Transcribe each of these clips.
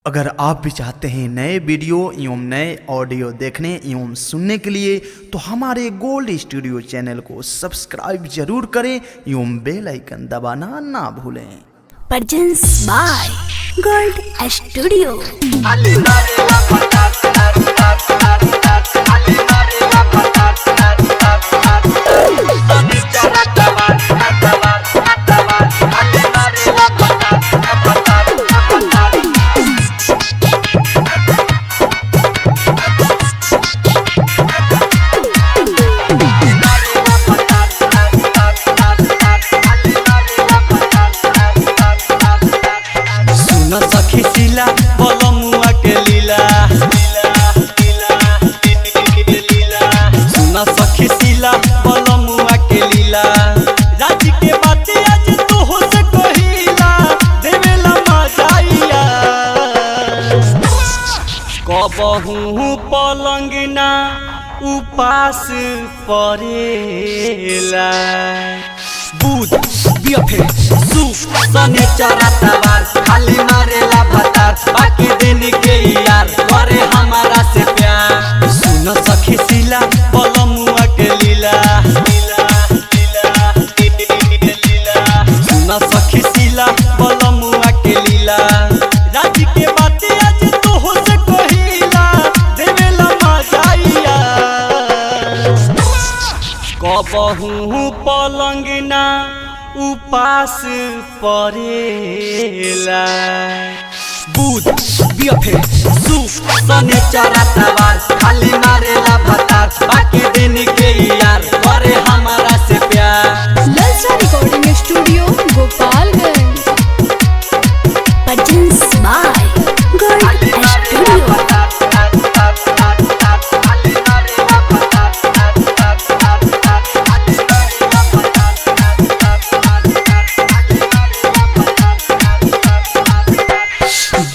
अगर आप भी चाहते हैं नए वीडियो एवं नए ऑडियो देखने एवं सुनने के लिए तो हमारे गोल्ड स्टूडियो चैनल को सब्सक्राइब जरूर करें एवं बेल आइकन दबाना ना भूलें। Presents by gold Studio. सखी शीला बोलो मुआ के लीला, सुना सखी शीला बोलो मुआ के लीला। राजी के बातें आज तू हो से कहिला देवेला मजाइया। कबहू पलंगना उपास परेला। बुध बियफे सुख सने चरातावार खाली मारेला भतार बाकी दिन के यार करे हमारा से प्यार। सुन सखी शीला बोलो मुआ के लीला, सुन सखी शीला बोलो मुआ के लीला। राजी के बातें आज तू हो से कहिला देवेला मजाइया। कबहू पलंगना उपास परेला। बुध बियफे सुख सने चरातावार खाली मारेला भतार बाकी दिन के यार करे हमारा से प्यार। ललचा recording studio Gopalganj. Presents by gold studio.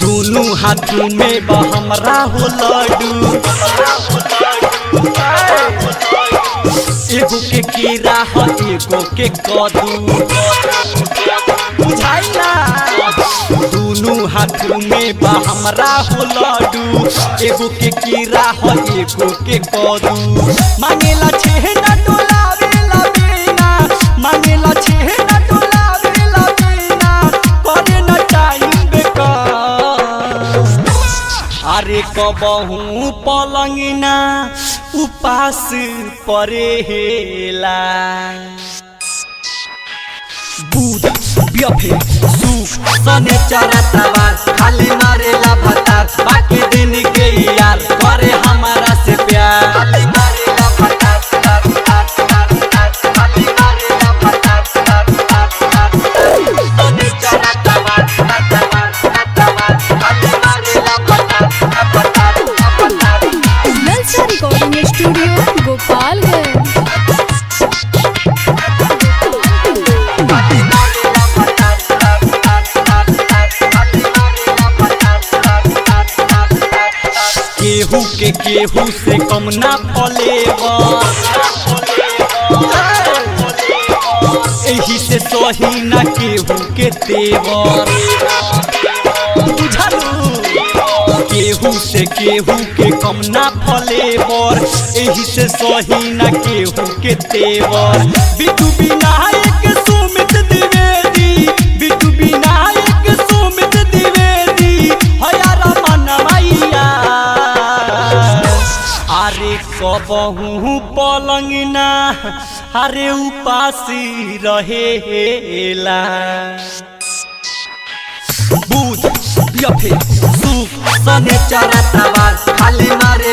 दोनों हाथ में हमरा हो लड्डू, एगो के कीड़ा है एगो के कद्दू बुझाइला। दोनों हाथ में हमरा हो लड्डू, एगो के कीड़ा है एगो के कद्दू। मांगेला छेना डोलावेला बिना, मांगेला छेना डोलावेला बिना करे न टाइम अरे कबहू पलंगना उपास परेला। बुध बियफे सुख सने चरातावार खाली मारेला भतार बाकी दिन के यार करे हमारा से प्यार। ललचा रिकॉर्डिंग स्टूडियो गोपालगंज। केहू से कम ना फलेवा, एही से सही ना केहू के तेवर बुझलू। केहू से केहू के कम ना फलेवर एही से सही ना केहू के तेवर। बिटू विनायक सुमित द्विवेदी, बिटू विनायक सुमित द्विवेदी हयारा मनमाइया। अरे कबहू पलंगना अरे उपासी रहेला। बुध बियफे सुख सने चरातावार खाली मारे